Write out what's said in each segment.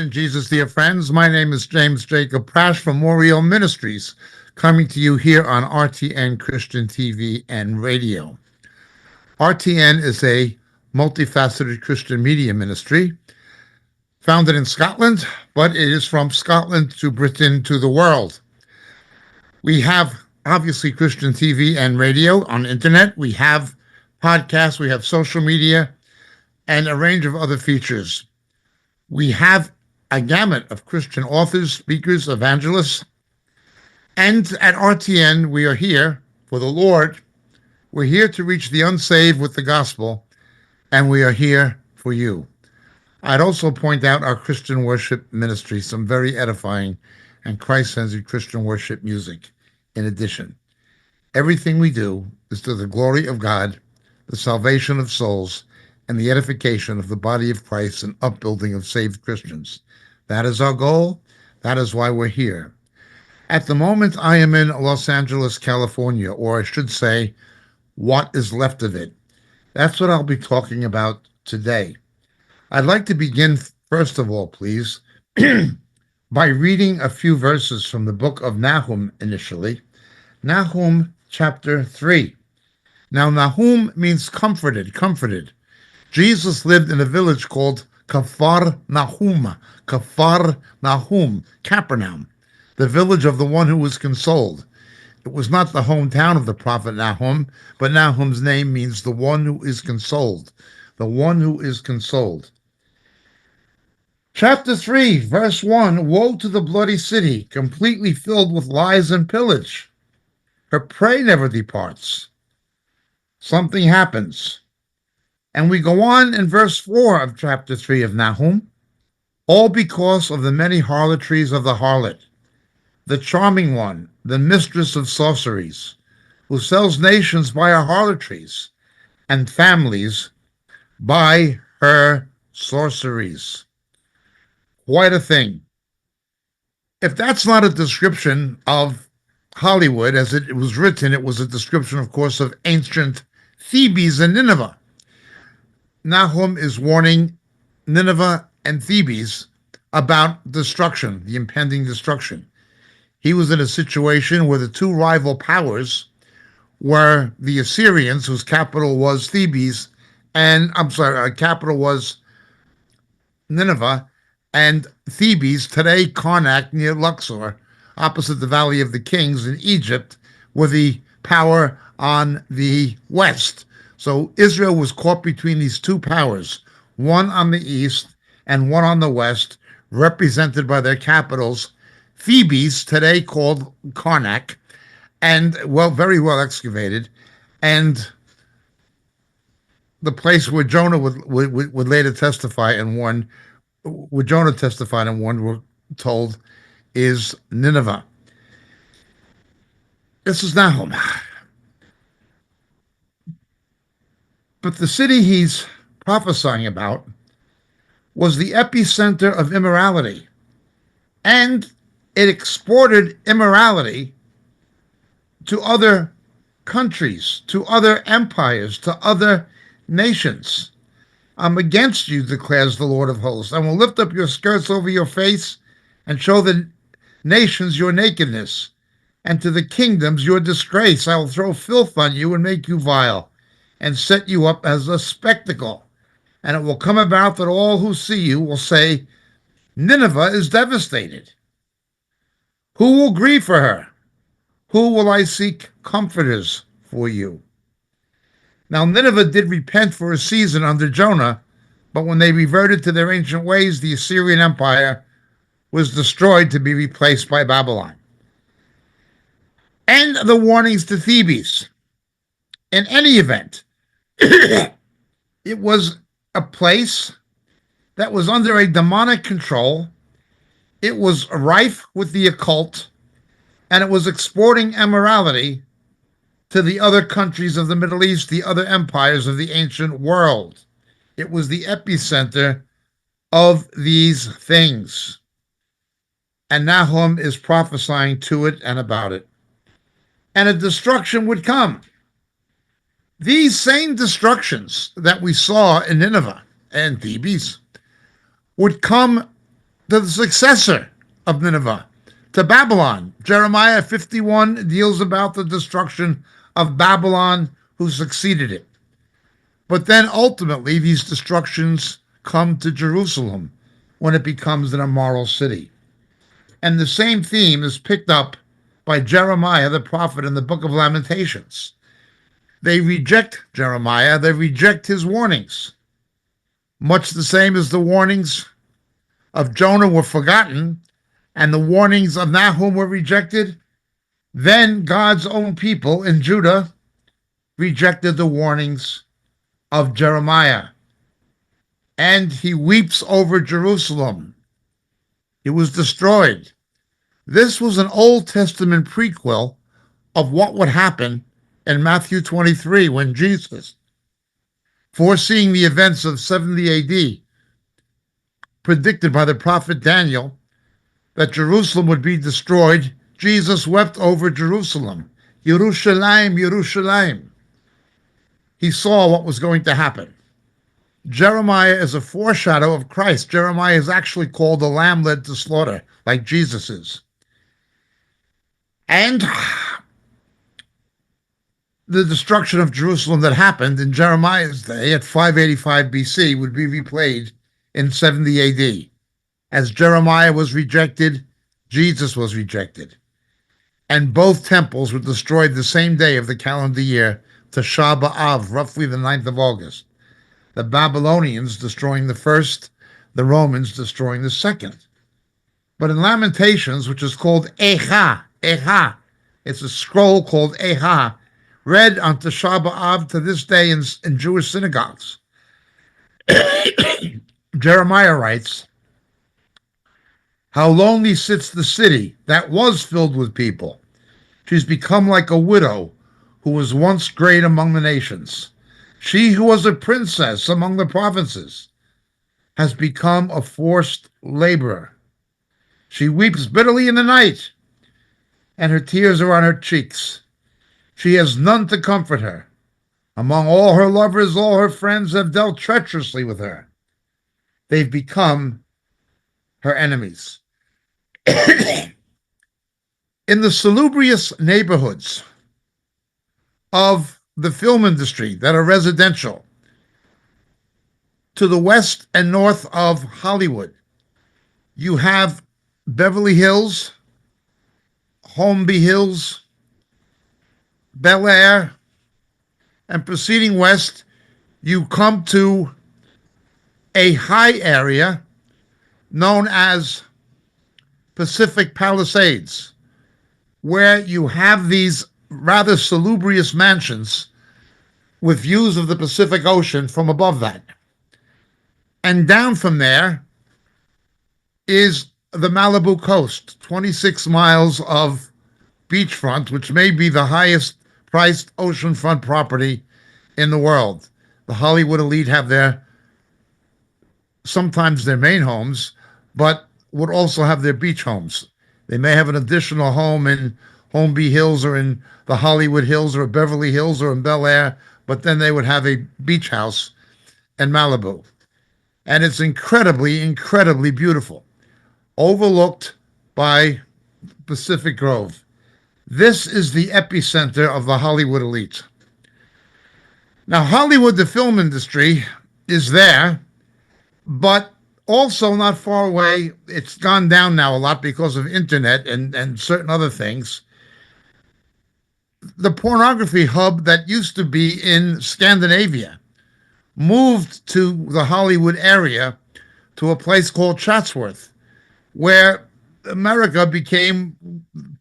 in Jesus, dear friends. My name is James Jacob Prash from Moriel Ministries, coming to you here on RTN Christian TV and radio. RTN is a multifaceted Christian media ministry founded in Scotland, but it is from Scotland to Britain to the world. We have, obviously, Christian TV and radio on the internet. We have podcasts, we have social media, and a range of other features. We have a gamut of Christian authors, speakers, evangelists. And at RTN, we are here for the Lord. We're here to reach the unsaved with the gospel, and we are here for you. I'd also point out our Christian worship ministry, some very edifying and Christ-centered Christian worship music. In addition, everything we do is to the glory of God, the salvation of souls, and the edification of the body of Christ and upbuilding of saved Christians. That is our goal. That is why we're here. At the moment, I am in Los Angeles, California, or I should say, what is left of it. That's what I'll be talking about today. I'd like to begin, first of all, please, by reading a few verses from the book of Nahum initially. Nahum chapter 3. Now, Nahum means comforted, comforted. Jesus lived in a village called Kafar Nahum, Capernaum, the village of the one who was consoled. It was not the hometown of the prophet Nahum, but Nahum's name means the one who is consoled, the one who is consoled. Chapter 3, verse 1, woe to the bloody city, completely filled with lies and pillage. Her prey never departs. Something happens. And we go on in verse 4 of chapter 3 of Nahum, all because of the many harlotries of the harlot, the charming one, the mistress of sorceries, who sells nations by her harlotries and families by her sorceries. Quite a thing. If that's not a description of Hollywood, as it was written, it was a description, of course, of ancient Thebes and Nineveh. Nahum is warning Nineveh and Thebes about destruction, the impending destruction. He was in a situation where the two rival powers were the Assyrians, whose capital was Thebes, capital was Nineveh, and Thebes, today Karnak near Luxor, opposite the Valley of the Kings in Egypt, were the power on the west. So Israel was caught between these two powers, one on the east and one on the west, represented by their capitals, Thebes, today called Karnak, and very well excavated, and the place where Jonah would later testify and warn, where Jonah testified and warned, we're told, is Nineveh. This is Nahum. But the city he's prophesying about was the epicenter of immorality, and it exported immorality to other countries, to other empires, to other nations. I'm against you, declares the Lord of hosts. I will lift up your skirts over your face and show the nations your nakedness, and to the kingdoms your disgrace. I will throw filth on you and make you vile, and set you up as a spectacle. And it will come about that all who see you will say, Nineveh is devastated. Who will grieve for her? Who will I seek comforters for you? Now Nineveh did repent for a season under Jonah, but when they reverted to their ancient ways, the Assyrian Empire was destroyed to be replaced by Babylon. And the warnings to Thebes. In any event, it was a place that was under a demonic control. It was rife with the occult, and it was exporting immorality to the other countries of the Middle East, the other empires of the ancient world. It was the epicenter of these things. And Nahum is prophesying to it and about it. And a destruction would come. These same destructions that we saw in Nineveh and Thebes would come to the successor of Nineveh, to Babylon. Jeremiah 51 deals about the destruction of Babylon, who succeeded it. But then ultimately, these destructions come to Jerusalem when it becomes an immoral city. And the same theme is picked up by Jeremiah the prophet in the book of Lamentations. They reject Jeremiah, they reject his warnings. Much the same as the warnings of Jonah were forgotten and the warnings of Nahum were rejected, then God's own people in Judah rejected the warnings of Jeremiah. And he weeps over Jerusalem. It was destroyed. This was an Old Testament prequel of what would happen in Matthew 23 when Jesus, foreseeing the events of 70 AD, predicted by the prophet Daniel that Jerusalem would be destroyed. Jesus wept over Jerusalem. Yerushalayim, Yerushalayim. He saw what was going to happen. Jeremiah is a foreshadow of Christ. Jeremiah is actually called the lamb led to slaughter, like Jesus is. And the destruction of Jerusalem that happened in Jeremiah's day at 585 BC would be replayed in 70 AD. As Jeremiah was rejected, Jesus was rejected. And both temples were destroyed the same day of the calendar year, Tisha B'Av, roughly the 9th of August. The Babylonians destroying the first, the Romans destroying the second. But in Lamentations, which is called Echa, it's a scroll called Echa, read on Tisha B'Av to this day in Jewish synagogues. Jeremiah writes, "How lonely sits the city that was filled with people. She's become like a widow who was once great among the nations. She who was a princess among the provinces has become a forced laborer. She weeps bitterly in the night, and her tears are on her cheeks. She has none to comfort her. Among all her lovers, all her friends have dealt treacherously with her. They've become her enemies." In the salubrious neighborhoods of the film industry that are residential to the west and north of Hollywood, you have Beverly Hills, Holmby Hills, Bel Air, and proceeding west, you come to a high area known as Pacific Palisades, where you have these rather salubrious mansions with views of the Pacific Ocean from above that. And down from there is the Malibu coast, 26 miles of beachfront, which may be the highest priced oceanfront property in the world. The Hollywood elite have sometimes their main homes, but would also have their beach homes. They may have an additional home in Holmby Hills or in the Hollywood Hills or Beverly Hills or in Bel Air, but then they would have a beach house in Malibu. And it's incredibly, incredibly beautiful, overlooked by Pacific Grove. This is the epicenter of the Hollywood elite. Now, Hollywood, the film industry, is there, but also not far away. It's gone down now a lot because of internet and certain other things. The pornography hub that used to be in Scandinavia moved to the Hollywood area to a place called Chatsworth, where America became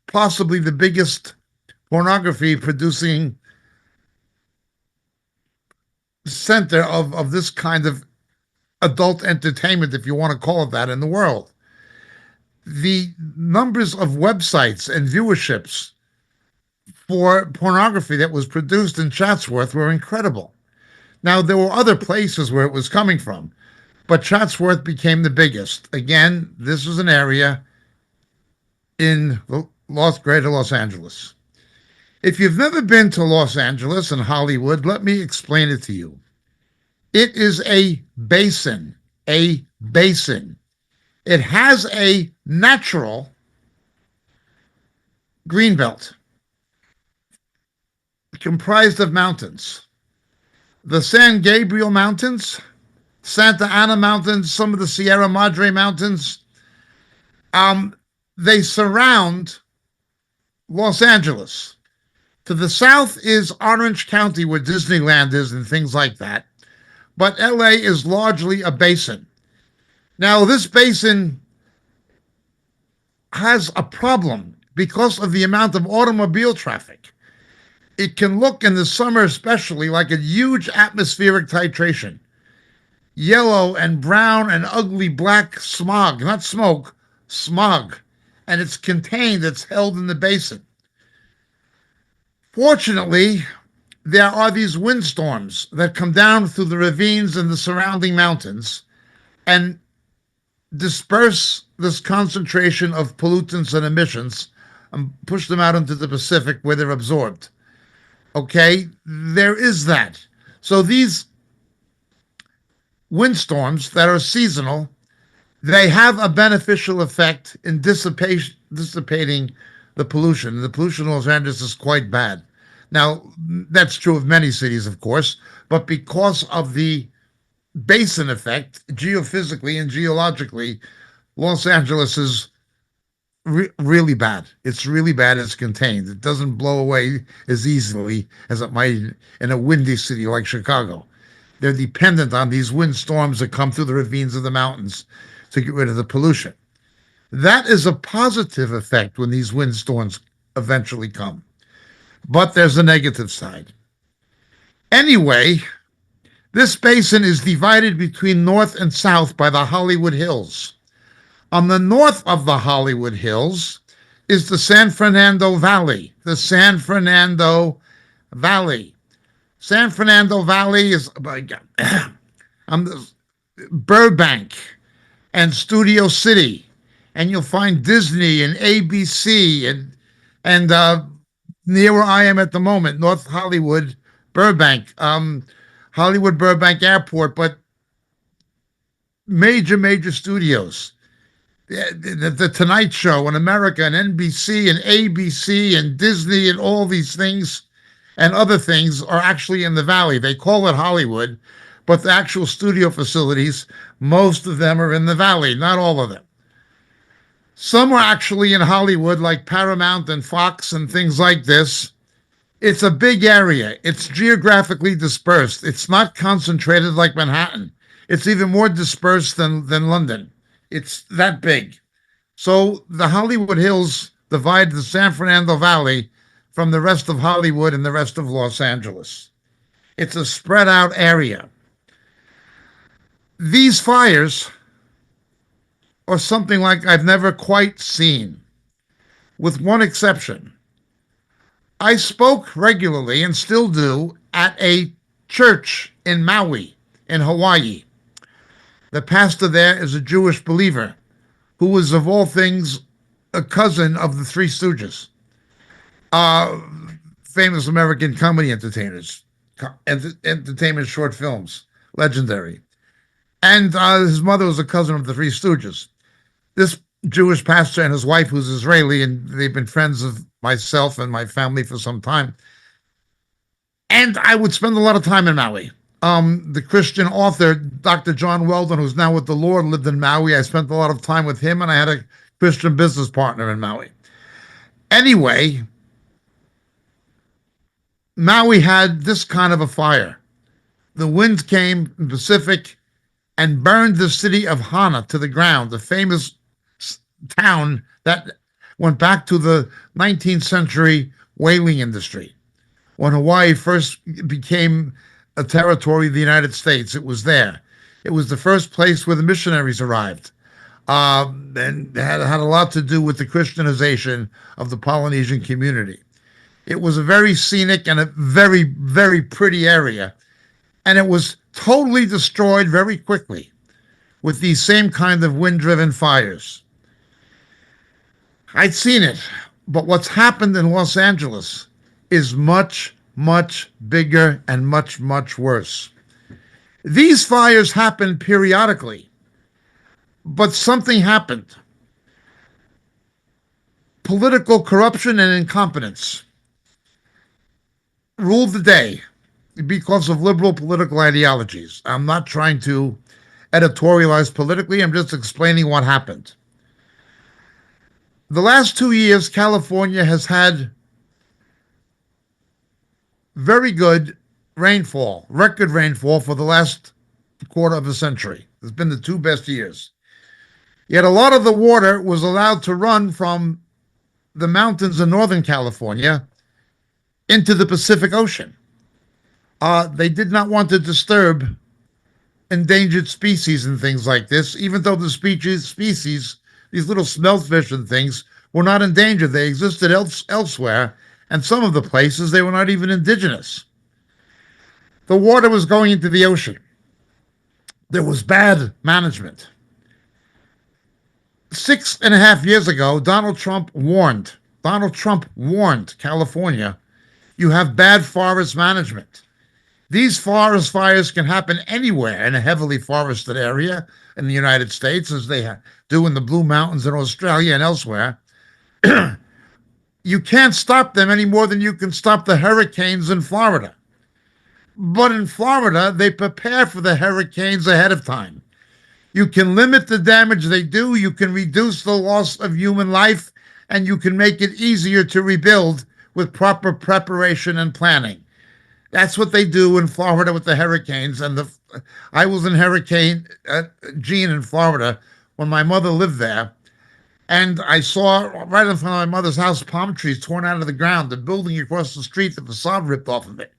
possibly the biggest pornography producing center of this kind of adult entertainment, if you want to call it that, in the world. The numbers of websites and viewerships for pornography that was produced in Chatsworth were incredible. Now, there were other places where it was coming from, but Chatsworth became the biggest. Again, this is an area in Greater Los Angeles. If you've never been to Los Angeles and Hollywood, let me explain it to you. It is a basin, It has a natural green belt comprised of mountains. The San Gabriel Mountains, Santa Ana Mountains, some of the Sierra Madre Mountains, um, they surround Los Angeles. To the south is Orange County, where Disneyland is and things like that. But LA is largely a basin. Now, this basin has a problem because of the amount of automobile traffic. It can look in the summer, especially, like a huge atmospheric titration. Yellow and brown and ugly black smog, not smoke, smog. And it's contained, it's held in the basin. Fortunately, there are these windstorms that come down through the ravines and the surrounding mountains and disperse this concentration of pollutants and emissions and push them out into the Pacific where they're absorbed. Okay, there is that. So these windstorms that are seasonal, they have a beneficial effect in dissipating the pollution. The pollution in Los Angeles is quite bad. Now, that's true of many cities, of course, but because of the basin effect, geophysically and geologically, Los Angeles is really bad. It's really bad. It's contained. It doesn't blow away as easily as it might in a windy city like Chicago. They're dependent on these windstorms that come through the ravines of the mountains to get rid of the pollution. That is a positive effect when these windstorms eventually come. But there's a negative side. Anyway, this basin is divided between north and south by the Hollywood Hills. On the north of the Hollywood Hills is the San Fernando Valley. The San Fernando Valley. San Fernando Valley is Burbank and Studio City, and you'll find Disney and ABC and near where I am at the moment, North Hollywood, Burbank, Hollywood Burbank Airport, but major studios. The Tonight Show in America and NBC and ABC and Disney and all these things and other things are actually in the valley. They call it Hollywood, but the actual studio facilities, most of them are in the valley, not all of them. Some are actually in Hollywood, like Paramount and Fox and things like this. It's a big area. It's geographically dispersed. It's not concentrated like Manhattan. It's even more dispersed than London. It's that big. So the Hollywood Hills divide the San Fernando Valley from the rest of Hollywood and the rest of Los Angeles. It's a spread out area. These fires are something like I've never quite seen, with one exception. I spoke regularly and still do at a church in Maui, in Hawaii. The pastor there is a Jewish believer who was, of all things, a cousin of the Three Stooges, famous American comedy entertainers, entertainment short films, legendary. And his mother was a cousin of the Three Stooges. This Jewish pastor and his wife, who's Israeli, and they've been friends of myself and my family for some time. And I would spend a lot of time in Maui. The Christian author, Dr. John Weldon, who's now with the Lord, lived in Maui. I spent a lot of time with him, and I had a Christian business partner in Maui. Anyway, Maui had this kind of a fire. The winds came in the Pacific and burned the city of Hana to the ground, the famous town that went back to the 19th century whaling industry. When Hawaii first became a territory of the United States, it was there. It was the first place where the missionaries arrived. And had a lot to do with the Christianization of the Polynesian community. It was a very scenic and a very pretty area. And it was totally destroyed very quickly with these same kind of wind-driven fires. I'd seen it, but what's happened in Los Angeles is much bigger and much worse. These fires happen periodically, But something happened. Political corruption and incompetence ruled the day because of liberal political ideologies. I'm not trying to editorialize politically, I'm just explaining what happened. The last 2 years, California has had very good rainfall, record rainfall for the last quarter of a century. It's been the two best years. Yet a lot of the water was allowed to run from the mountains in Northern California into the Pacific Ocean. They did not want to disturb endangered species and things like this, even though the species, these little smellfish and things, were not endangered. They existed elsewhere, and some of the places they were not even indigenous. The water was going into the ocean. There was bad management. 6.5 years ago, Donald Trump warned California, you have bad forest management. These forest fires can happen anywhere in a heavily forested area in the United States, as they do in the Blue Mountains in Australia and elsewhere. You can't stop them any more than you can stop the hurricanes in Florida. But in Florida, they prepare for the hurricanes ahead of time. You can limit the damage they do, you can reduce the loss of human life, and you can make it easier to rebuild with proper preparation and planning. That's what they do in Florida with the hurricanes. I was in Hurricane Gene in Florida when my mother lived there, and I saw right in front of my mother's house palm trees torn out of the ground, the building across the street, the facade ripped off of it.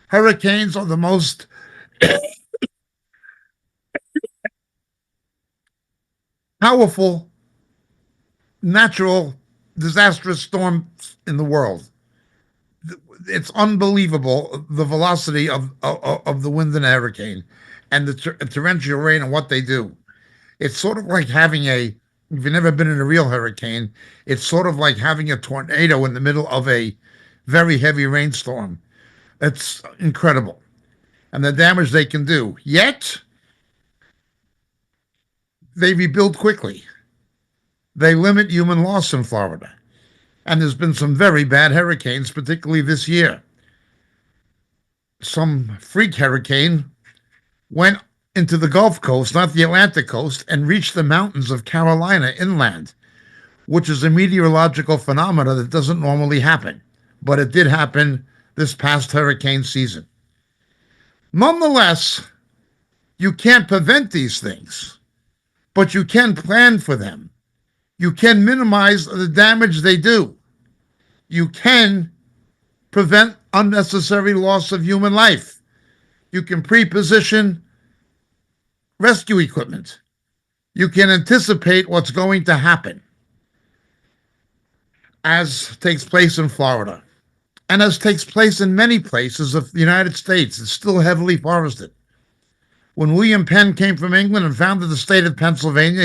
Hurricanes are the most powerful natural disastrous storms in the world. It's unbelievable the velocity of the wind in a hurricane and the torrential rain and what they do. It's sort of like having if you've never been in a real hurricane, it's sort of like having a tornado in the middle of a very heavy rainstorm. It's incredible. And the damage they can do. Yet, they rebuild quickly. They limit human loss in Florida. And there's been some very bad hurricanes, particularly this year. Some freak hurricane went into the Gulf Coast, not the Atlantic coast, and reached the mountains of Carolina inland, which is a meteorological phenomenon that doesn't normally happen. But it did happen this past hurricane season. Nonetheless, you can't prevent these things, but you can plan for them. You can minimize the damage they do. You can prevent unnecessary loss of human life. You can pre-position rescue equipment. You can anticipate what's going to happen, as takes place in Florida, and as takes place in many places of the United States. It's still heavily forested. When William Penn came from England and founded the state of Pennsylvania,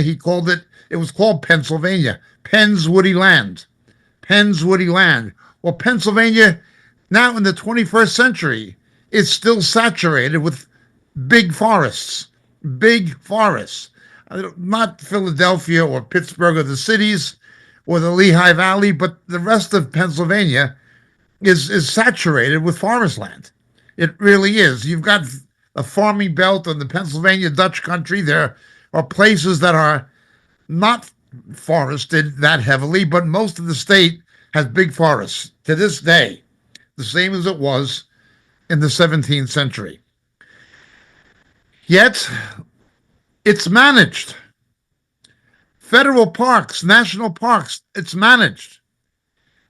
it was called Pennsylvania, Penn's Woody Land. Penn's Woody Land. Well, Pennsylvania, now in the 21st century, is still saturated with big forests. Big forests. Not Philadelphia or Pittsburgh or the cities or the Lehigh Valley, but the rest of Pennsylvania is saturated with forest land. It really is. You've got a farming belt in the Pennsylvania Dutch country. There are places that are not forested that heavily, but most of the state has big forests to this day, the same as it was in the 17th century. Yet, it's managed. Federal parks, national parks, it's managed.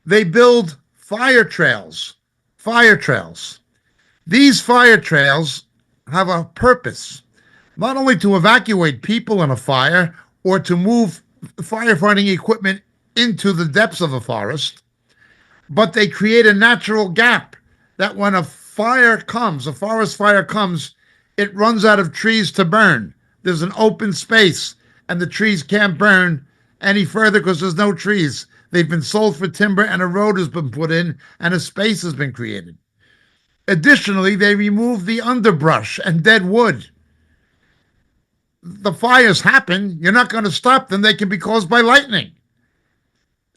They build fire trails. Fire trails. These fire trails have a purpose, not only to evacuate people in a fire or to move firefighting equipment into the depths of a forest, but they create a natural gap that when a forest fire comes, it runs out of trees to burn. There's an open space, and the trees can't burn any further because there's no trees. They've been sold for timber, and a road has been put in, and a space has been created. Additionally, they remove the underbrush and dead wood. the fires happen, you're not going to stop them. They can be caused by lightning.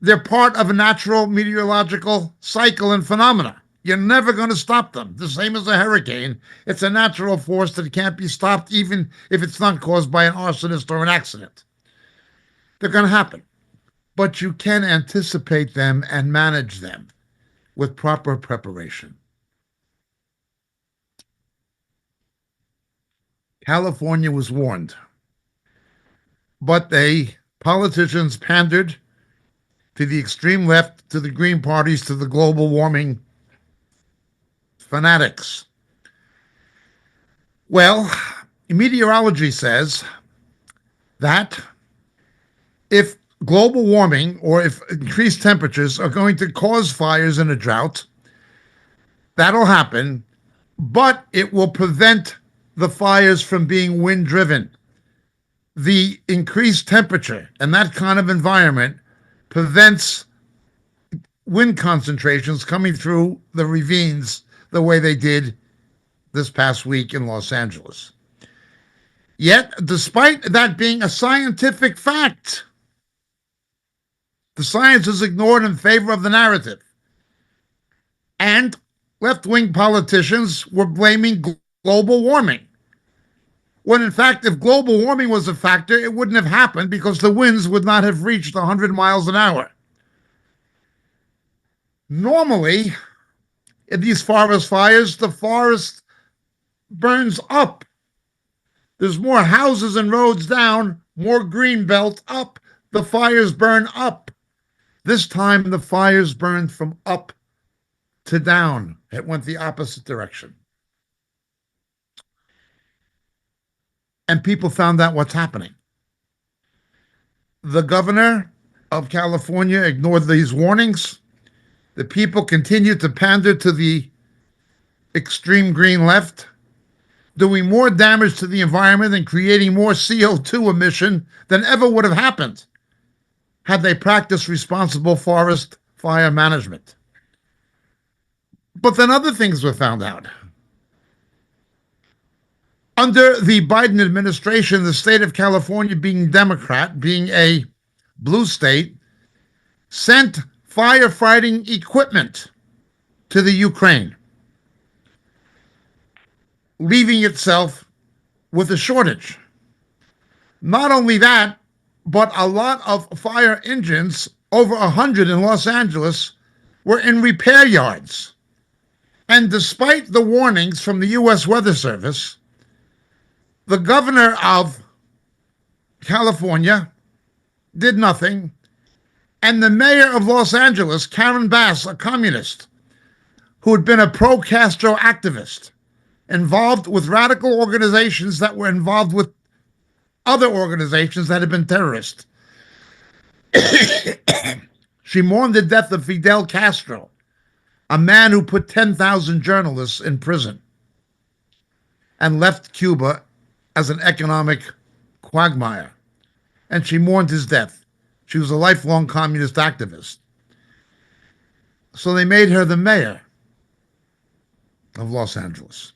They're part of a natural meteorological cycle and phenomena. You're never going to stop them. The same as a hurricane. It's a natural force that can't be stopped, even if it's not caused by an arsonist or an accident. They're going to happen. But you can anticipate them and manage them with proper preparation. California was warned, but politicians pandered to the extreme left, to the Green parties, to the global warming fanatics. Well, meteorology says that if global warming or if increased temperatures are going to cause fires in a drought, that'll happen, but it will prevent the fires from being wind driven. The increased temperature and that kind of environment prevents wind concentrations coming through the ravines the way they did this past week in Los Angeles. Yet, despite that being a scientific fact, the science is ignored in favor of the narrative. And left-wing politicians were blaming global warming. When in fact, if global warming was a factor, it wouldn't have happened because the winds would not have reached 100 miles an hour. Normally, in these forest fires, the forest burns up. There's more houses and roads down, more green belt up. The fires burn up. This time, the fires burned from up to down. It went the opposite direction. And people found out what's happening. The governor of California ignored these warnings. The people continued to pander to the extreme green left, doing more damage to the environment and creating more CO2 emission than ever would have happened had they practiced responsible forest fire management. But then other things were found out. Under the Biden administration, the state of California, being Democrat, being a blue state, sent firefighting equipment to the Ukraine, leaving itself with a shortage. Not only that, but a lot of fire engines, over 100 in Los Angeles, were in repair yards. And despite the warnings from the U.S. Weather Service, the governor of California did nothing, and the mayor of Los Angeles, Karen Bass, a communist who had been a pro-Castro activist, involved with radical organizations that were involved with other organizations that had been terrorist. She mourned the death of Fidel Castro, a man who put 10,000 journalists in prison and left Cuba as an economic quagmire. And she mourned his death. She was a lifelong communist activist. So they made her the mayor of Los Angeles.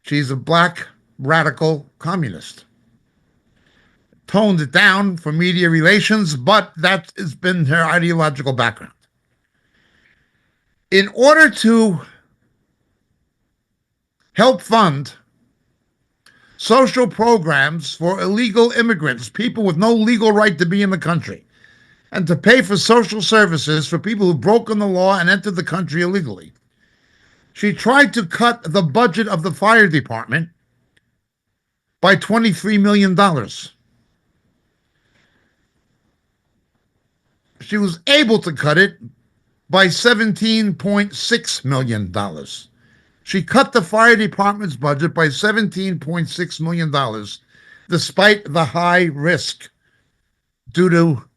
She's a black radical communist. Toned it down for media relations, but that has been her ideological background. In order to help fund social programs for illegal immigrants, people with no legal right to be in the country, and to pay for social services for people who've broken the law and entered the country illegally, she tried to cut the budget of the fire department by $23 million. She was able to cut it by $17.6 million. She cut the fire department's budget by $17.6 million, despite the high risk due to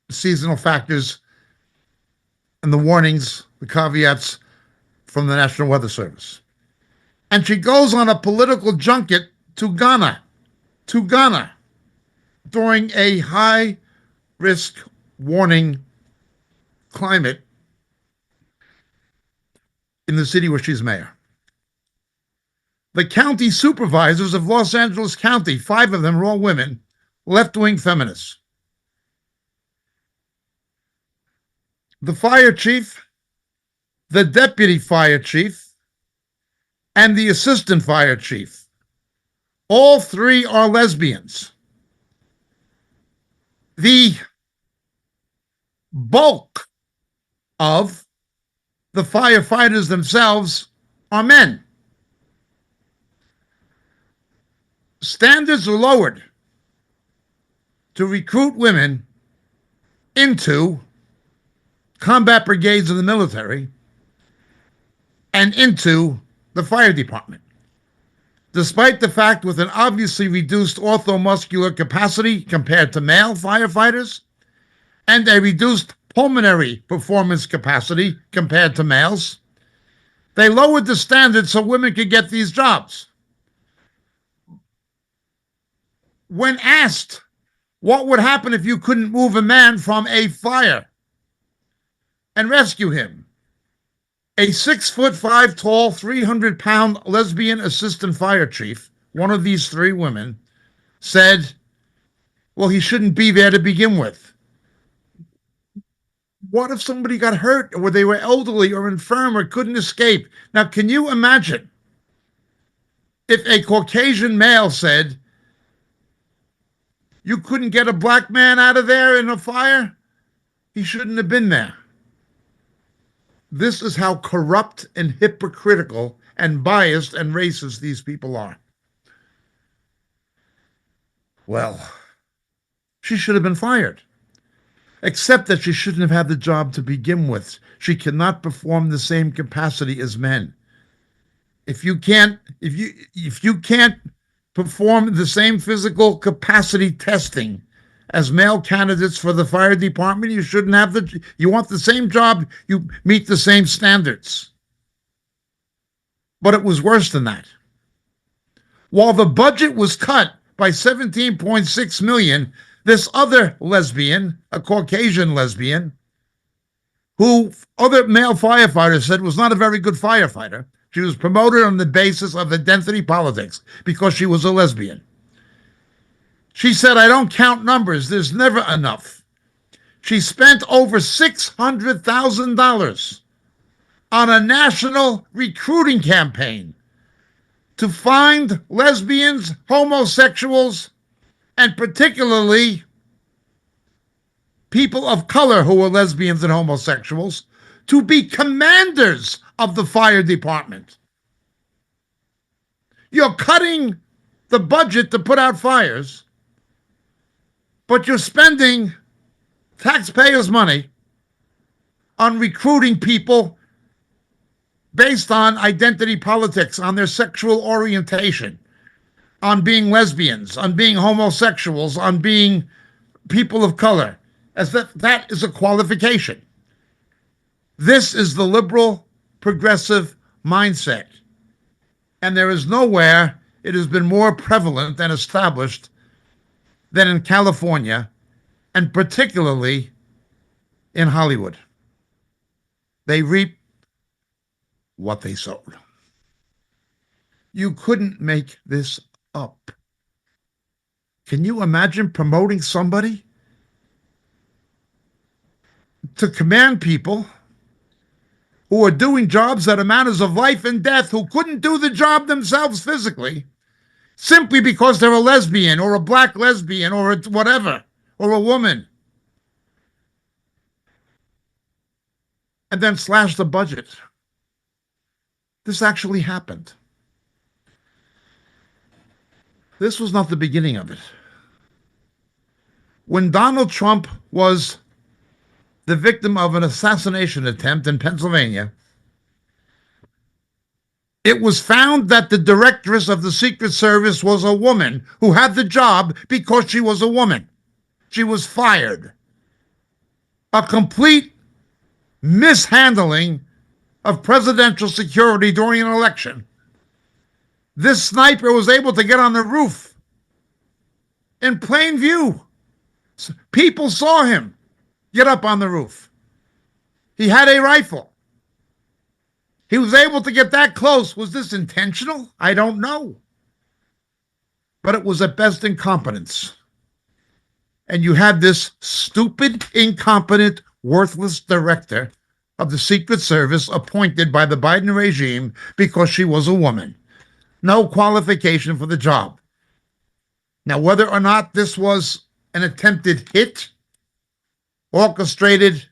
seasonal factors and the warnings, the caveats from the National Weather Service. And she goes on a political junket to Ghana, during a high risk warning climate in the city where she's mayor. The county supervisors of Los Angeles County, 5 of them are all women, left-wing feminists. The fire chief, the deputy fire chief, and the assistant fire chief. All 3 are lesbians. The bulk of the firefighters themselves are men. Standards are lowered to recruit women into combat brigades of the military and into the fire department. Despite the fact with an obviously reduced orthomuscular capacity compared to male firefighters and a reduced pulmonary performance capacity compared to males, they lowered the standards so women could get these jobs. When asked what would happen if you couldn't move a man from a fire and rescue him, a 6'5" tall, 300-pound lesbian assistant fire chief, one of these 3 women, said, well, he shouldn't be there to begin with. What if somebody got hurt or they were elderly or infirm or couldn't escape? Now, can you imagine if a Caucasian male said, you couldn't get a black man out of there in a fire? He shouldn't have been there. This is how corrupt and hypocritical and biased and racist these people are. Well, she should have been fired. Except that she shouldn't have had the job to begin with. She cannot perform the same capacity as men. If you can't perform the same physical capacity testing as male candidates for the fire department, you shouldn't have you want the same job, you meet the same standards. But it was worse than that. While the budget was cut by $17.6 million, this other lesbian, a Caucasian lesbian, who other male firefighters said was not a very good firefighter, she was promoted on the basis of identity politics because she was a lesbian. She said, I don't count numbers. There's never enough. She spent over $600,000 on a national recruiting campaign to find lesbians, homosexuals, and particularly people of color who were lesbians and homosexuals to be commanders of the fire department. You're cutting the budget to put out fires, but you're spending taxpayers' money on recruiting people based on identity politics, on their sexual orientation, on being lesbians, on being homosexuals, on being people of color, as that is a qualification. This is the liberal, progressive mindset. And there is nowhere it has been more prevalent and established than in California, and particularly in Hollywood. They reap what they sowed. You couldn't make this up. Can you imagine promoting somebody to command people who are doing jobs that are matters of life and death, who couldn't do the job themselves physically, simply because they're a lesbian or a black lesbian or a whatever, or a woman, and then slash the budget? This actually happened. This was not the beginning of it. When Donald Trump was the victim of an assassination attempt in Pennsylvania, it was found that the directress of the Secret Service was a woman who had the job because she was a woman. She was fired. A complete mishandling of presidential security during an election. This sniper was able to get on the roof in plain view. People saw him get up on the roof. He had a rifle. He was able to get that close. Was this intentional? I don't know. But it was at best incompetence. And you had this stupid, incompetent, worthless director of the Secret Service appointed by the Biden regime because she was a woman. No qualification for the job. Now, whether or not this was an attempted hit orchestrated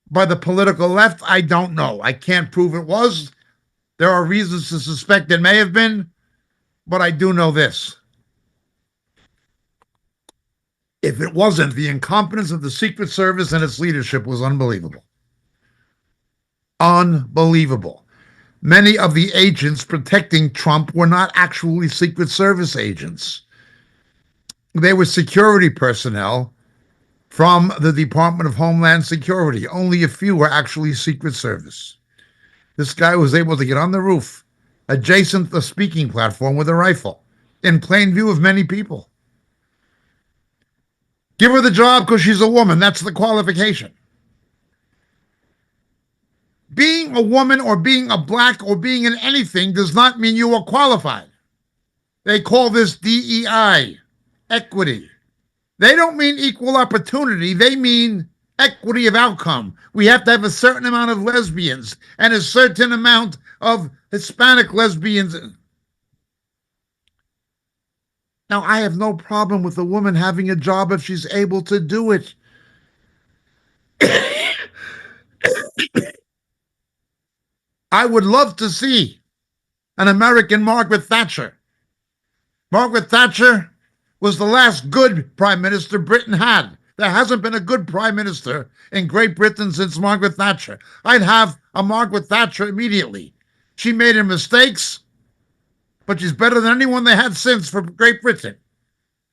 by the political left, I don't know. I can't prove it was. There are reasons to suspect it may have been, but I do know this. If it wasn't, the incompetence of the Secret Service and its leadership was unbelievable. Unbelievable. Many of the agents protecting Trump were not actually Secret Service agents. They were security personnel from the Department of Homeland Security. Only a few were actually Secret Service. This guy was able to get on the roof, adjacent the speaking platform with a rifle, in plain view of many people. Give her the job because she's a woman. That's the qualification. Being a woman or being a black or being in anything does not mean you are qualified. They call this DEI, equity. They don't mean equal opportunity. They mean equity of outcome. We have to have a certain amount of lesbians and a certain amount of Hispanic lesbians. Now, I have no problem with a woman having a job if she's able to do it. I would love to see an American Margaret Thatcher. Margaret Thatcher was the last good prime minister Britain had. There hasn't been a good prime minister in Great Britain since Margaret Thatcher. I'd have a Margaret Thatcher immediately. She made her mistakes, but she's better than anyone they had since for Great Britain.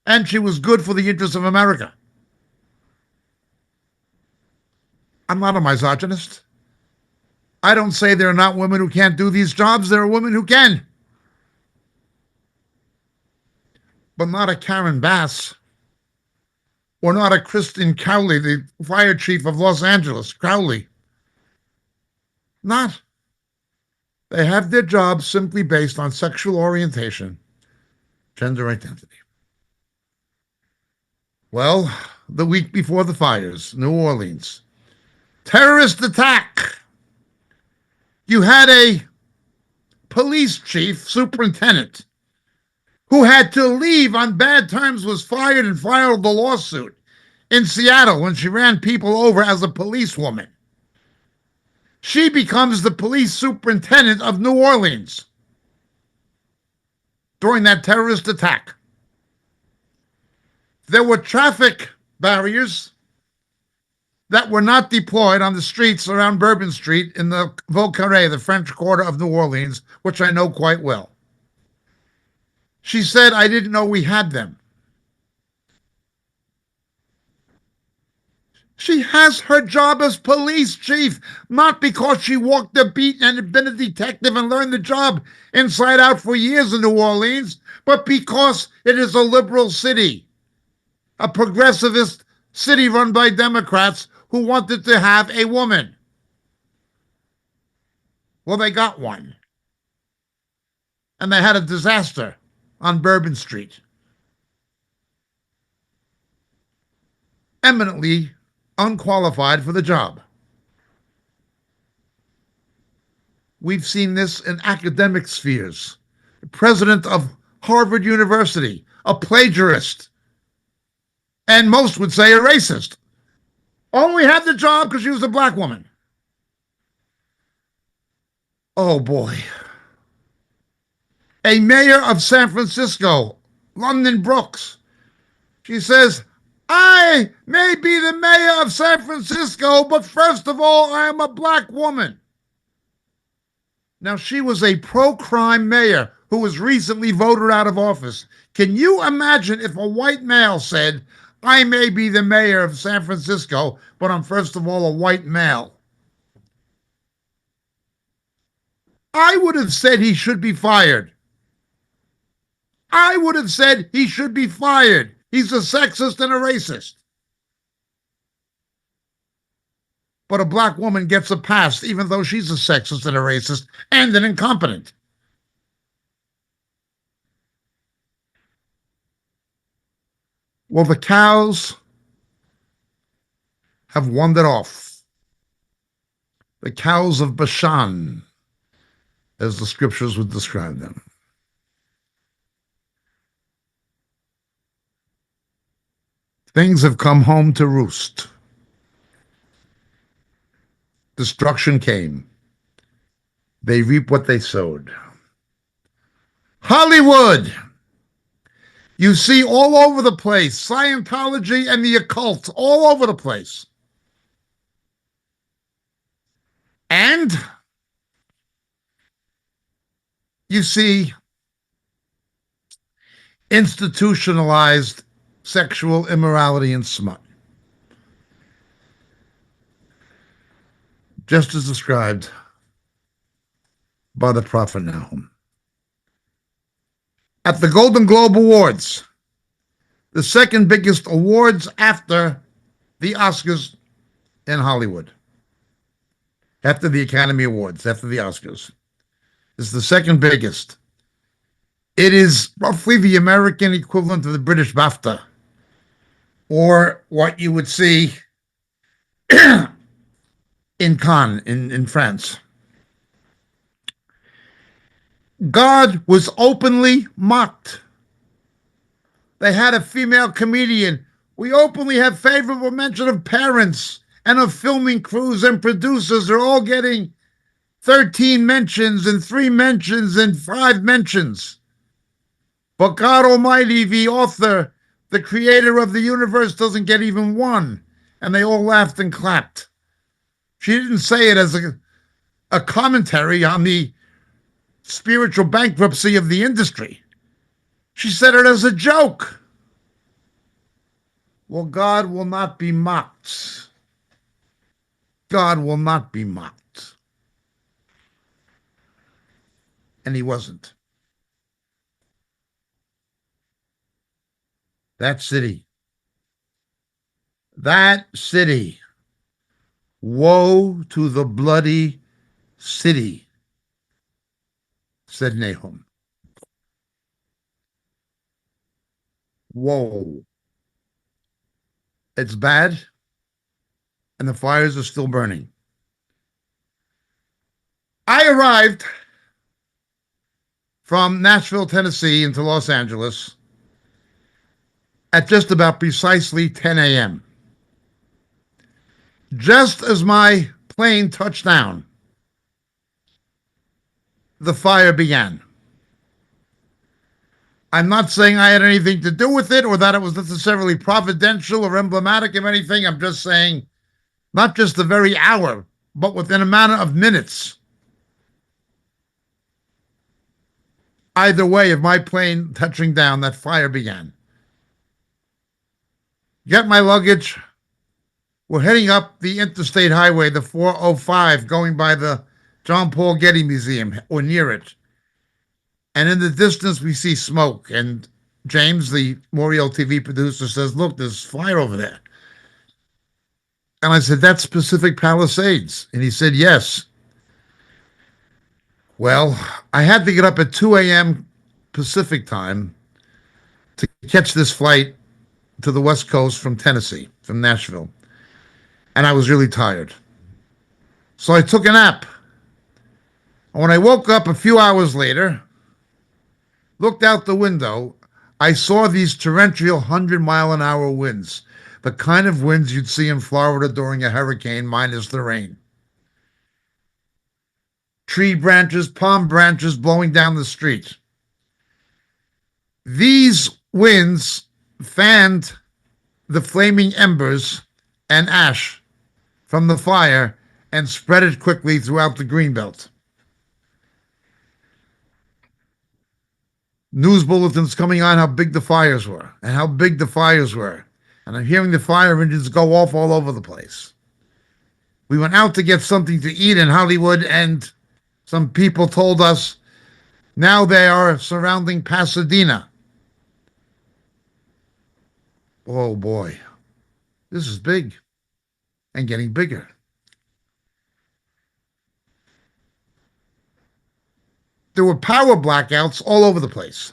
And she was good for the interests of America. I'm not a misogynist. I don't say there are not women who can't do these jobs. There are women who can. But not a Karen Bass. Or not a Kristen Cowley, the fire chief of Los Angeles, Crowley. Not. They have their jobs simply based on sexual orientation, gender identity. Well, the week before the fires, New Orleans. Terrorist attack. You had a police chief, superintendent, who had to leave on bad terms, was fired and filed a lawsuit in Seattle when she ran people over as a policewoman. She becomes the police superintendent of New Orleans during that terrorist attack. There were traffic barriers that were not deployed on the streets around Bourbon Street in the Val Carré, the French Quarter of New Orleans, which I know quite well. She said, I didn't know we had them. She has her job as police chief, not because she walked the beat and had been a detective and learned the job inside out for years in New Orleans, but because it is a liberal city, a progressivist city run by Democrats who wanted to have a woman. Well, they got one. And they had a disaster on Bourbon Street. Eminently unqualified for the job. We've seen this in academic spheres. The president of Harvard University, a plagiarist, and most would say a racist, only had the job because she was a black woman. Oh boy. A mayor of San Francisco, London Brooks, she says, I may be the mayor of San Francisco, but first of all, I am a black woman. Now, she was a pro-crime mayor who was recently voted out of office. Can you imagine if a white male said, I may be the mayor of San Francisco, but I'm first of all a white male? I would have said he should be fired. I would have said he should be fired. He's a sexist and a racist. but a black woman gets a pass even though she's a sexist and a racist and an incompetent. Well, the cows have wandered off. The cows of Bashan, as the scriptures would describe them. Things have come home to roost. Destruction came. They reap what they sowed. Hollywood! You see all over the place Scientology and the occult all over the place. And you see institutionalized sexual immorality and smut, just as described by the prophet Nahum. At the Golden Globe Awards, the second biggest awards after the Oscars in Hollywood, after the Academy Awards, after the Oscars. It's the second biggest. It is roughly the American equivalent of the British BAFTA, or what you would see in Cannes in France. God was openly mocked. They had a female comedian. We openly have favorable mention of parents and of filming crews and producers. They're all getting 13 mentions and 3 mentions and 5 mentions. But God Almighty, the author, the creator of the universe, doesn't get even 1. And they all laughed and clapped. She didn't say it as a commentary on the spiritual bankruptcy of the industry. She said it as a joke. Well, God will not be mocked. God will not be mocked. And he wasn't. That city, woe to the bloody city, said Nahum. Whoa. It's bad, and the fires are still burning. I arrived from Nashville, Tennessee into Los Angeles at just about precisely 10 a.m. Just as my plane touched down, the fire began. I'm not saying I had anything to do with it or that it was necessarily providential or emblematic of anything. I'm just saying not just the very hour, but within a matter of minutes. Either way, of my plane touching down, that fire began. Get my luggage. We're heading up the interstate highway, the 405, going by the John Paul Getty Museum or near it. And in the distance, we see smoke. And James, the Moriel TV producer, says, look, there's fire over there. And I said, that's Pacific Palisades. And he said, yes. Well, I had to get up at 2 a.m. Pacific time to catch this flight to the West Coast from Tennessee, from Nashville. And I was really tired. So I took a nap. And when I woke up a few hours later, looked out the window, I saw these torrential 100-mile-an-hour winds, the kind of winds you'd see in Florida during a hurricane minus the rain. Tree branches, palm branches blowing down the street. These winds fanned the flaming embers and ash from the fire and spread it quickly throughout the greenbelt. News bulletins coming on how big the fires were and how big the fires were. And I'm hearing the fire engines go off all over the place. We went out to get something to eat in Hollywood, and some people told us now they are surrounding Pasadena. Oh boy, this is big and getting bigger. There were power blackouts all over the place.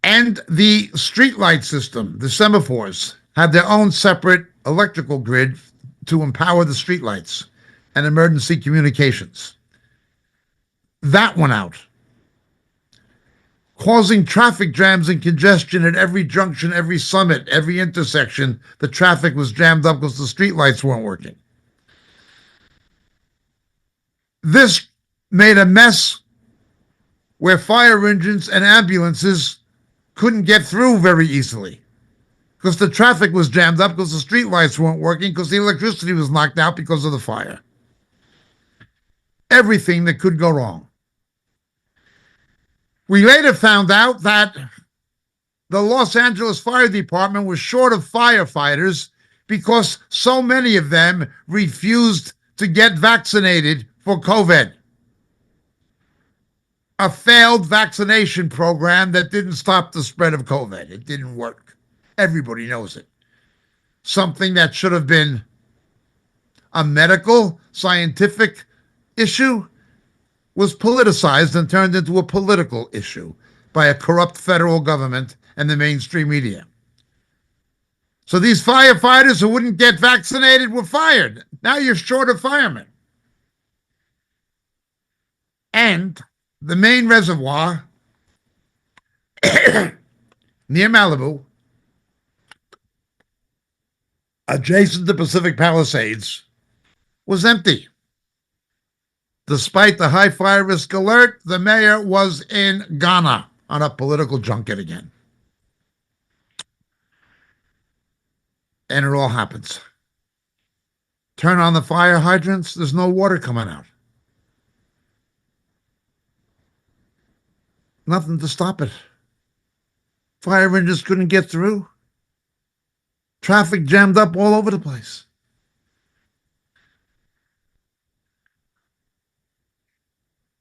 And the streetlight system, the semaphores, had their own separate electrical grid to empower the streetlights and emergency communications. That went out, causing traffic jams and congestion at every junction, every summit, every intersection. The traffic was jammed up because the streetlights weren't working. This made a mess where fire engines and ambulances couldn't get through very easily because the traffic was jammed up because the streetlights weren't working because the electricity was knocked out because of the fire. Everything that could go wrong. We later found out that the Los Angeles Fire Department was short of firefighters because so many of them refused to get vaccinated for COVID. A failed vaccination program that didn't stop the spread of COVID. It didn't work. Everybody knows it. Something that should have been a medical, scientific issue was politicized and turned into a political issue by a corrupt federal government and the mainstream media. So these firefighters who wouldn't get vaccinated were fired. Now you're short of firemen. And the main reservoir near Malibu, adjacent to Pacific Palisades, was empty. Despite the high fire risk alert, the mayor was in Ghana on a political junket again. And it all happens. Turn on the fire hydrants, there's no water coming out. Nothing to stop it. Fire engines couldn't get through. Traffic jammed up all over the place.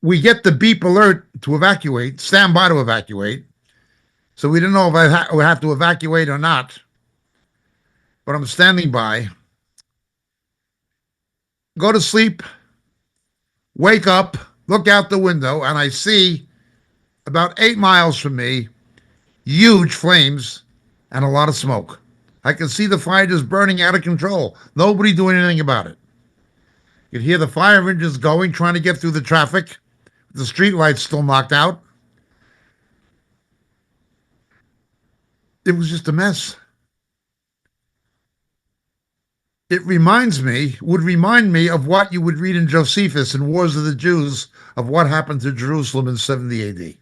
We get the beep alert to evacuate, stand by to evacuate. So we didn't know if I would have to evacuate or not. But I'm standing by. Go to sleep, wake up, look out the window, and I see about 8 miles from me, huge flames and a lot of smoke. I can see the fire just burning out of control. Nobody doing anything about it. You could hear the fire engines going, trying to get through the traffic. The street lights still knocked out. It was just a mess. It would remind me of what you would read in Josephus in Wars of the Jews of what happened to Jerusalem in 70 AD.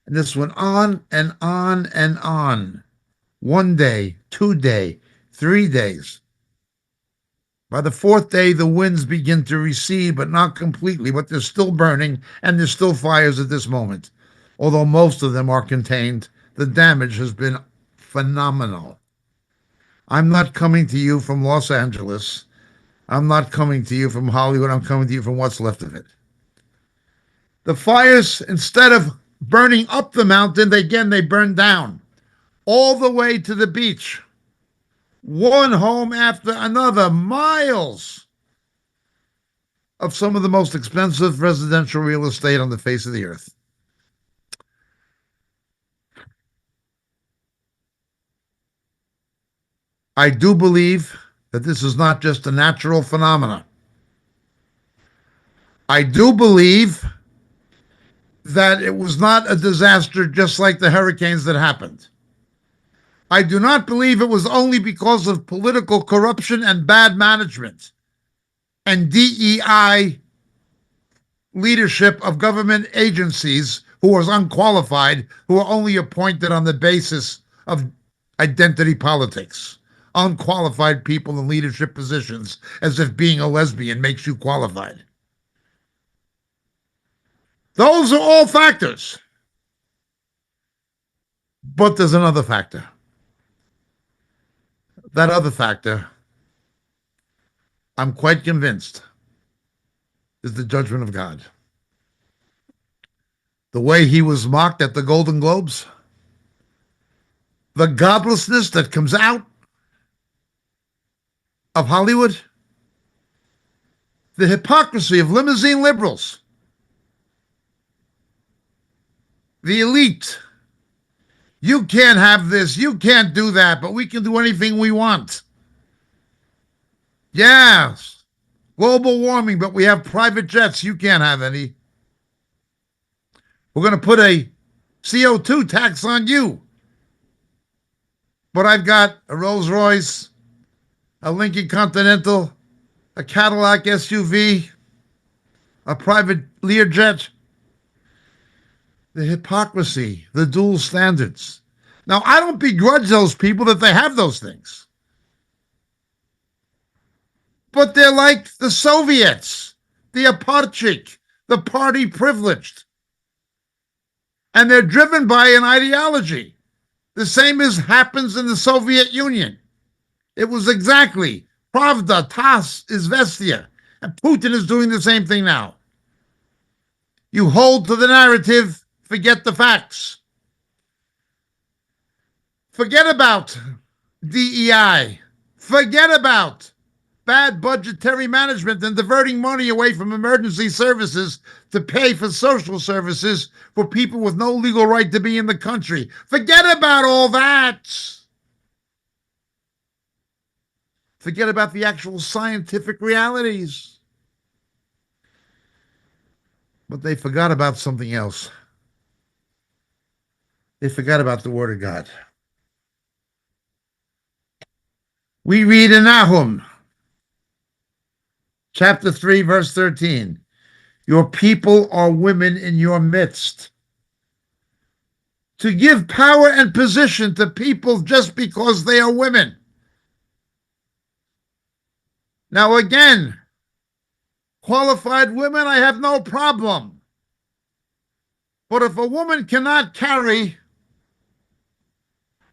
And this went on and on and on. 1 day, 2 days, 3 days. By the 4th day, the winds begin to recede, but not completely, but they're still burning, and there's still fires at this moment. Although most of them are contained, the damage has been phenomenal. I'm not coming to you from Los Angeles. I'm not coming to you from Hollywood. I'm coming to you from what's left of it. The fires, instead of burning up the mountain, they burned down all the way to the beach. One home after another, miles of some of the most expensive residential real estate on the face of the earth. I do believe that this is not just a natural phenomenon. I do believe that it was not a disaster just like the hurricanes that happened. I do not believe it was only because of political corruption and bad management and DEI leadership of government agencies who was unqualified, who were only appointed on the basis of identity politics. Unqualified people in leadership positions, as if being a lesbian makes you qualified. Those are all factors. But there's another factor. That other factor, I'm quite convinced, is the judgment of God. The way he was mocked at the Golden Globes, the godlessness that comes out of Hollywood, The hypocrisy of limousine liberals, the elite. You can't have this, you can't do that, but we can do anything we want. Yes, global warming, but we have private jets. You can't have any. We're going to put a CO2 tax on you. But I've got a Rolls Royce, a Lincoln Continental, a Cadillac SUV, a private Learjet. The hypocrisy, the dual standards. Now, I don't begrudge those people that they have those things. But they're like the Soviets, the apartheid, the party privileged. And they're driven by an ideology. The same as happens in the Soviet Union. It was exactly Pravda, Tas, Izvestia. And Putin is doing the same thing now. You hold to the narrative, forget the facts. Forget about DEI. Forget about bad budgetary management and diverting money away from emergency services to pay for social services for people with no legal right to be in the country. Forget about all that. Forget about the actual scientific realities. But they forgot about something else. They forgot about the Word of God. We read in Nahum, chapter 3, verse 13, your people are women in your midst. To give power and position to people just because they are women. Now again, qualified women, I have no problem. But if a woman cannot carry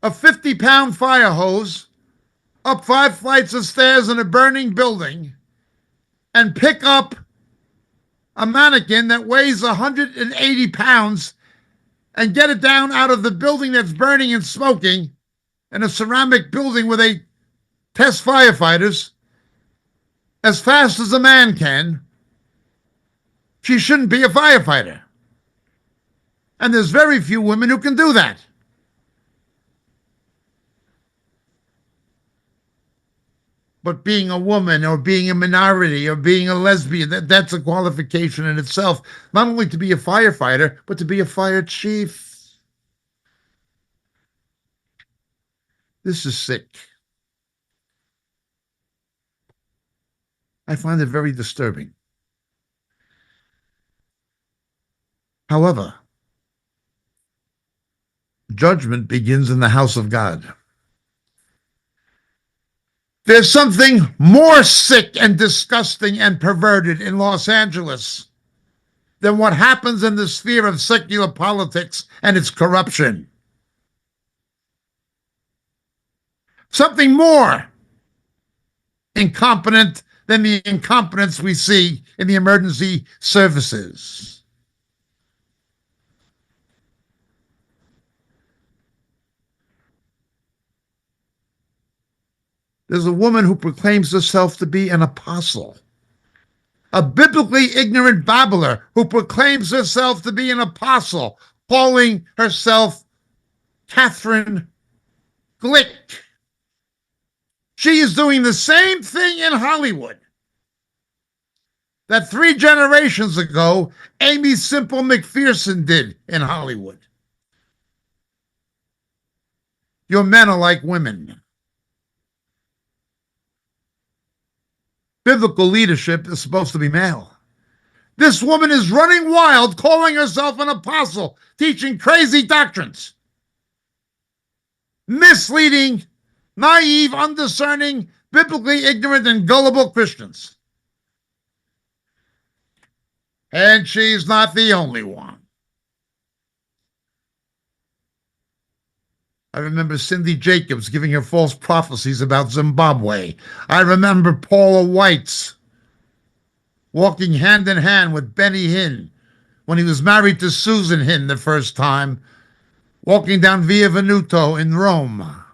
a 50-pound fire hose up 5 flights of stairs in a burning building and pick up a mannequin that weighs 180 pounds and get it down out of the building that's burning and smoking in a ceramic building where they test firefighters as fast as a man can, she shouldn't be a firefighter. And there's very few women who can do that. But being a woman or being a minority or being a lesbian, that's a qualification in itself, not only to be a firefighter, but to be a fire chief. This is sick. I find it very disturbing. However, judgment begins in the house of God. There's something more sick and disgusting and perverted in Los Angeles than what happens in the sphere of secular politics and its corruption. Something more incompetent than the incompetence we see in the emergency services. There's a woman who proclaims herself to be an apostle, a biblically ignorant babbler who proclaims herself to be an apostle, calling herself Catherine Glick. She is doing the same thing in Hollywood that 3 generations ago Amy Simple McPherson did in Hollywood. Your men are like women. Biblical leadership is supposed to be male. This woman is running wild, calling herself an apostle, teaching crazy doctrines, misleading, naive, undiscerning, biblically ignorant, and gullible Christians. And she's not the only one. I remember Cindy Jacobs giving her false prophecies about Zimbabwe. I remember Paula White's walking hand in hand with Benny Hinn when he was married to Susan Hinn the first time, walking down Via Venuto in Rome.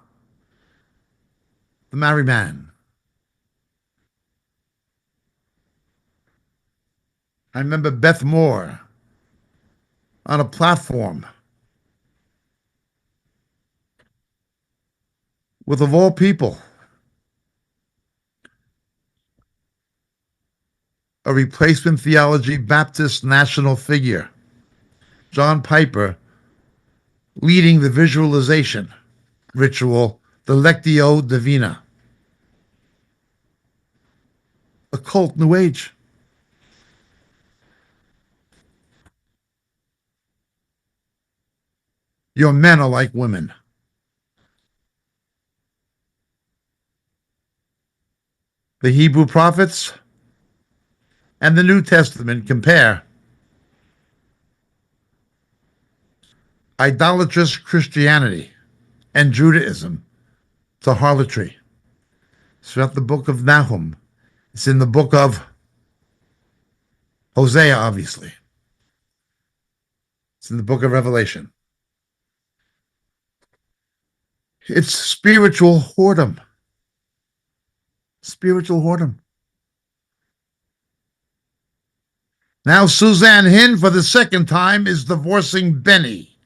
The married man. I remember Beth Moore on a platform with, of all people, a replacement theology Baptist national figure, John Piper, leading the visualization ritual, the Lectio Divina, occult New Age. Your men are like women. The Hebrew prophets and the New Testament compare idolatrous Christianity and Judaism to harlotry. It's throughout the book of Nahum. It's in the book of Hosea, obviously. It's in the book of Revelation. It's spiritual whoredom. Spiritual whoredom. Now, Suzanne Hin, for the second time, is divorcing Benny.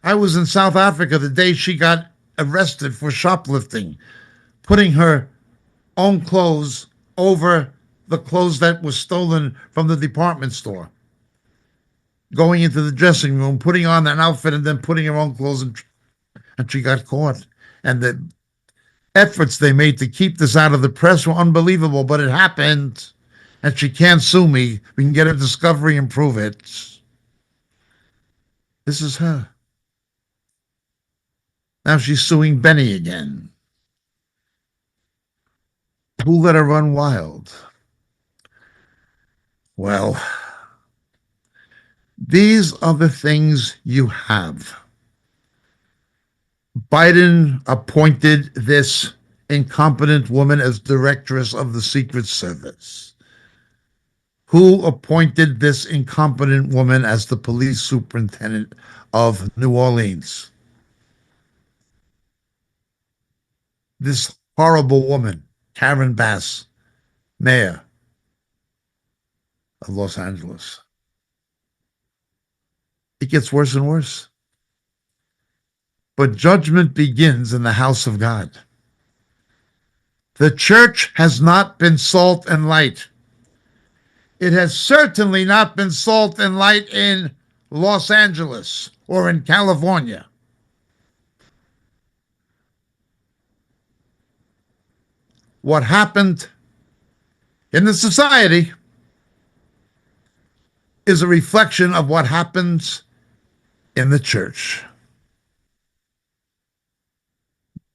I was in South Africa the day she got arrested for shoplifting, putting her own clothes over the clothes that was stolen from the department store, going into the dressing room, putting on an outfit, and then putting her own clothes, and she got caught. And the efforts they made to keep this out of the press were unbelievable, but it happened, and she can't sue me. We can get a discovery and prove it. This is her. Now she's suing Benny again. Who let her run wild? Well, these are the things you have. Biden appointed this incompetent woman as directress of the Secret Service. Who appointed this incompetent woman as the police superintendent of New Orleans? This horrible woman, Karen Bass, mayor of Los Angeles. It gets worse and worse. But judgment begins in the house of God. The church has not been salt and light. It has certainly not been salt and light in Los Angeles or in California. What happened in the society is a reflection of what happens in the church.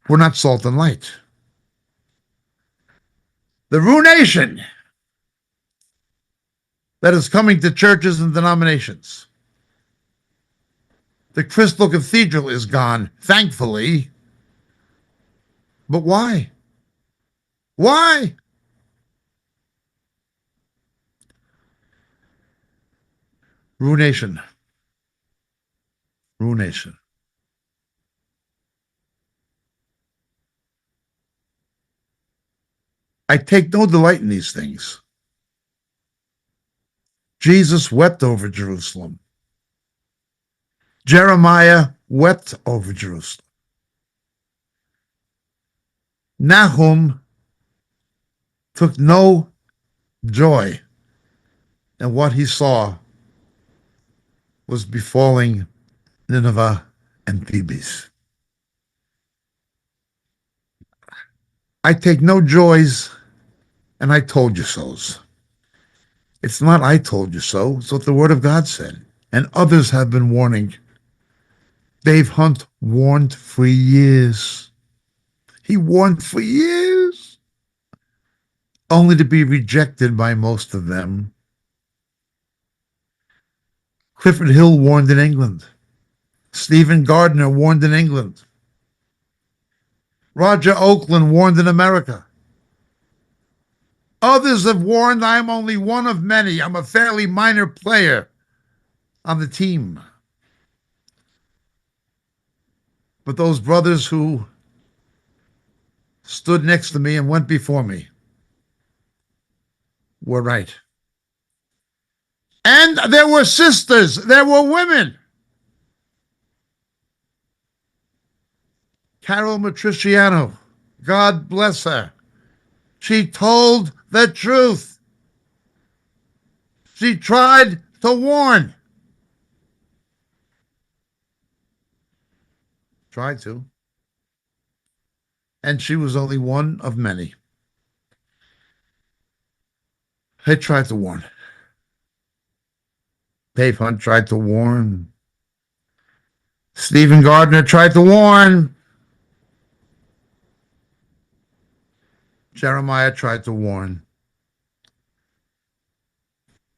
We're not salt and light. The ruination that is coming to churches and denominations. The Crystal Cathedral is gone, thankfully. But why? Why? Ruination. Ruination. I take no delight in these things. Jesus wept over Jerusalem. Jeremiah wept over Jerusalem. Nahum took no joy in what he saw was befalling Nineveh and Thebes. I take no joys, and I told you so's. It's not I told you so, it's what the Word of God said. And others have been warning. Dave Hunt warned for years. He warned for years, only to be rejected by most of them. Clifford Hill warned in England. Stephen Gardner warned in England. Roger Oakland warned in America. Others have warned. I'm only one of many. I'm a fairly minor player on the team. But those brothers who stood next to me and went before me were right. And there were sisters, there were women. Carol Matriciano, God bless her. She told the truth. She tried to warn. Tried to. And she was only one of many. They tried to warn. Dave Hunt tried to warn. Stephen Gardner tried to warn. Jeremiah tried to warn.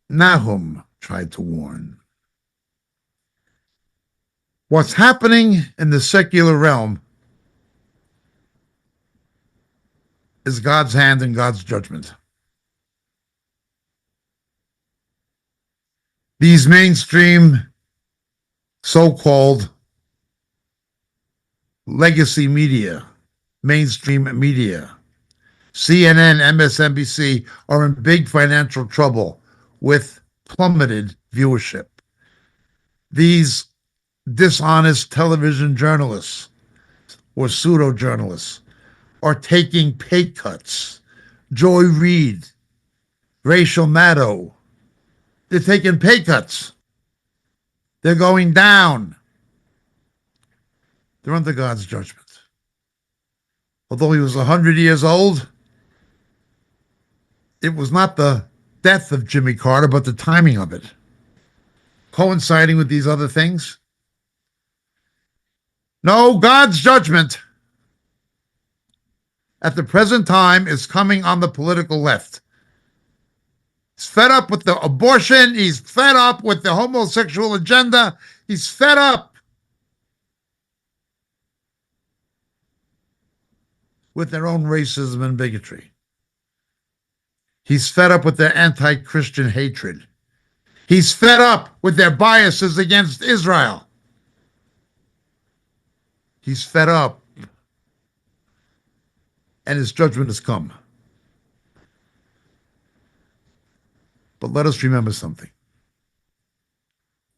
Nahum tried to warn. What's happening in the secular realm is God's hand and God's judgment. These mainstream so-called legacy media, mainstream media, CNN, MSNBC are in big financial trouble with plummeted viewership. These dishonest television journalists or pseudo-journalists are taking pay cuts. Joy Reid, Rachel Maddow, they're taking pay cuts. They're going down. They're under God's judgment. Although he was 100 years old, it was not the death of Jimmy Carter, but the timing of it, coinciding with these other things. No, God's judgment at the present time is coming on the political left. He's fed up with the abortion. He's fed up with the homosexual agenda. He's fed up with their own racism and bigotry. He's fed up with their anti-Christian hatred. He's fed up with their biases against Israel. He's fed up, and his judgment has come. But let us remember something.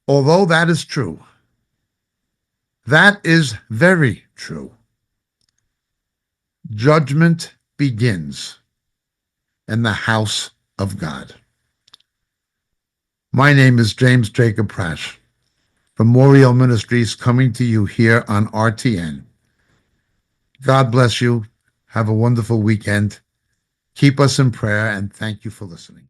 Although that is true, that is very true, judgment begins in the house of God. My name is James Jacob Prasch from Moriel Ministries, coming to you here on RTN. God bless you. Have a wonderful weekend. Keep us in prayer, and thank you for listening.